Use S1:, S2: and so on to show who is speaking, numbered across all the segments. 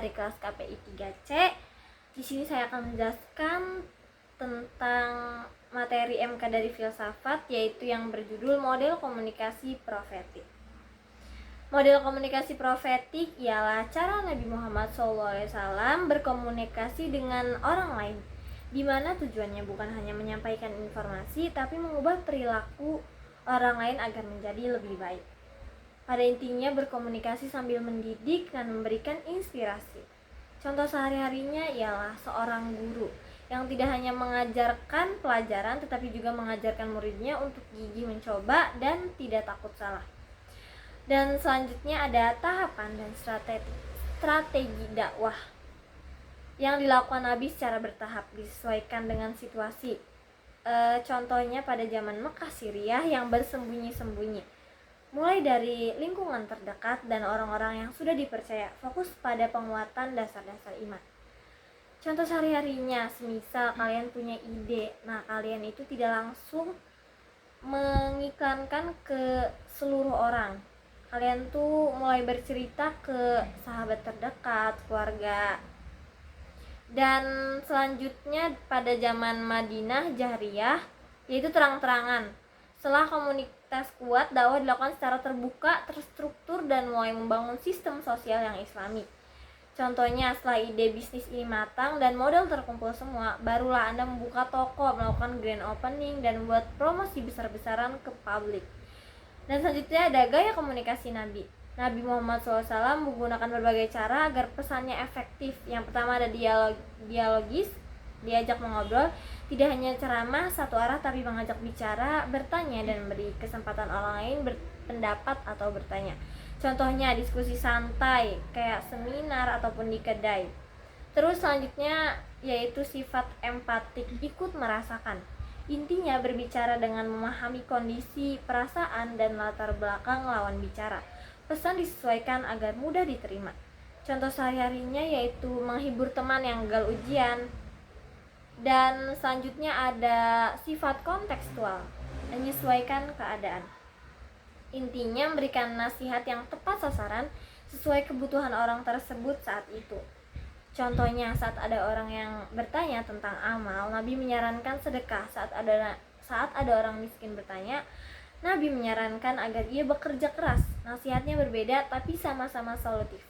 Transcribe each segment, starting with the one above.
S1: dari kelas KPI 3C. Di sini saya akan menjelaskan tentang materi MK dari filsafat, yaitu yang berjudul model komunikasi profetik. Model komunikasi profetik ialah cara Nabi Muhammad SAW berkomunikasi dengan orang lain, di mana tujuannya bukan hanya menyampaikan informasi, tapi mengubah perilaku orang lain agar menjadi lebih baik. Pada intinya berkomunikasi sambil mendidik dan memberikan inspirasi. Contoh sehari-harinya ialah seorang guru yang tidak hanya mengajarkan pelajaran tetapi juga mengajarkan muridnya untuk gigih mencoba dan tidak takut salah. Dan selanjutnya ada tahapan dan strategi dakwah yang dilakukan Nabi secara bertahap, disesuaikan dengan situasi. Contohnya pada zaman Mekah Suriah yang bersembunyi-sembunyi, mulai dari lingkungan terdekat dan orang-orang yang sudah dipercaya, fokus pada penguatan dasar-dasar iman. Contoh sehari-harinya, semisal kalian punya ide, nah kalian itu tidak langsung mengiklankan ke seluruh orang. Kalian tuh mulai bercerita ke sahabat terdekat, keluarga. Dan selanjutnya pada zaman Madinah Jahriyah, yaitu terang-terangan. Setelah komunitas kuat, dakwah dilakukan secara terbuka, terstruktur, dan mulai membangun sistem sosial yang islami. Contohnya, setelah ide bisnis ini matang dan modal terkumpul semua, barulah Anda membuka toko, melakukan grand opening, dan membuat promosi besar-besaran ke publik. Dan selanjutnya ada gaya komunikasi Nabi. Nabi Muhammad SAW menggunakan berbagai cara agar pesannya efektif. Yang pertama ada dialogis, diajak mengobrol, tidak hanya ceramah satu arah tapi mengajak bicara, bertanya, dan memberi kesempatan orang lain berpendapat atau bertanya. Contohnya diskusi santai kayak seminar ataupun di kedai. Terus selanjutnya yaitu sifat empatik, ikut merasakan. Intinya berbicara dengan memahami kondisi, perasaan, dan latar belakang lawan bicara. Pesan disesuaikan agar mudah diterima. Contoh sehari-harinya yaitu menghibur teman yang gagal ujian. Dan selanjutnya ada sifat kontekstual, menyesuaikan keadaan. Intinya memberikan nasihat yang tepat sasaran sesuai kebutuhan orang tersebut saat itu. Contohnya saat ada orang yang bertanya tentang amal, Nabi menyarankan sedekah. Saat ada orang miskin bertanya, Nabi menyarankan agar ia bekerja keras. Nasihatnya berbeda tapi sama-sama solutif.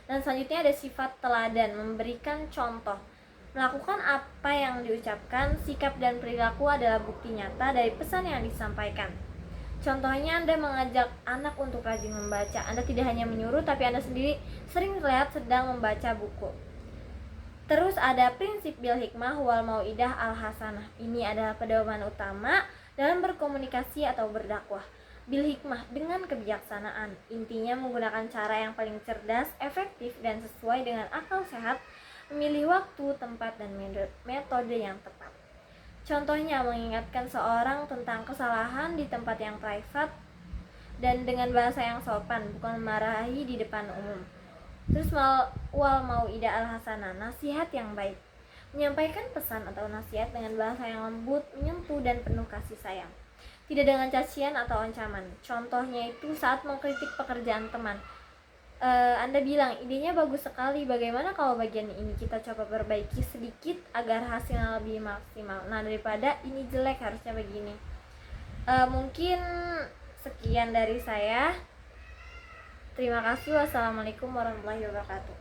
S1: Dan selanjutnya ada sifat teladan, memberikan contoh. Melakukan apa yang diucapkan, sikap dan perilaku adalah bukti nyata dari pesan yang disampaikan. Contohnya Anda mengajak anak untuk rajin membaca. Anda tidak hanya menyuruh, tapi Anda sendiri sering terlihat sedang membaca buku. Terus ada prinsip bil hikmah wal mau'idah al hasanah. Ini adalah pedoman utama dalam berkomunikasi atau berdakwah. Bil hikmah dengan kebijaksanaan. Intinya menggunakan cara yang paling cerdas, efektif, dan sesuai dengan akal sehat, memilih waktu, tempat, dan metode yang tepat. Contohnya mengingatkan seorang tentang kesalahan di tempat yang privat dan dengan bahasa yang sopan, bukan memarahi di depan umum. Terus wal mau'idah al hasanah, nasihat yang baik, menyampaikan pesan atau nasihat dengan bahasa yang lembut, menyentuh, dan penuh kasih sayang, tidak dengan cacian atau ancaman. Contohnya itu saat mengkritik pekerjaan teman, Anda bilang idenya bagus sekali, bagaimana kalau bagian ini kita coba perbaiki sedikit agar hasilnya lebih maksimal. Nah, daripada ini jelek harusnya begini. Mungkin sekian dari saya. Terima kasih. Wassalamualaikum warahmatullahi wabarakatuh.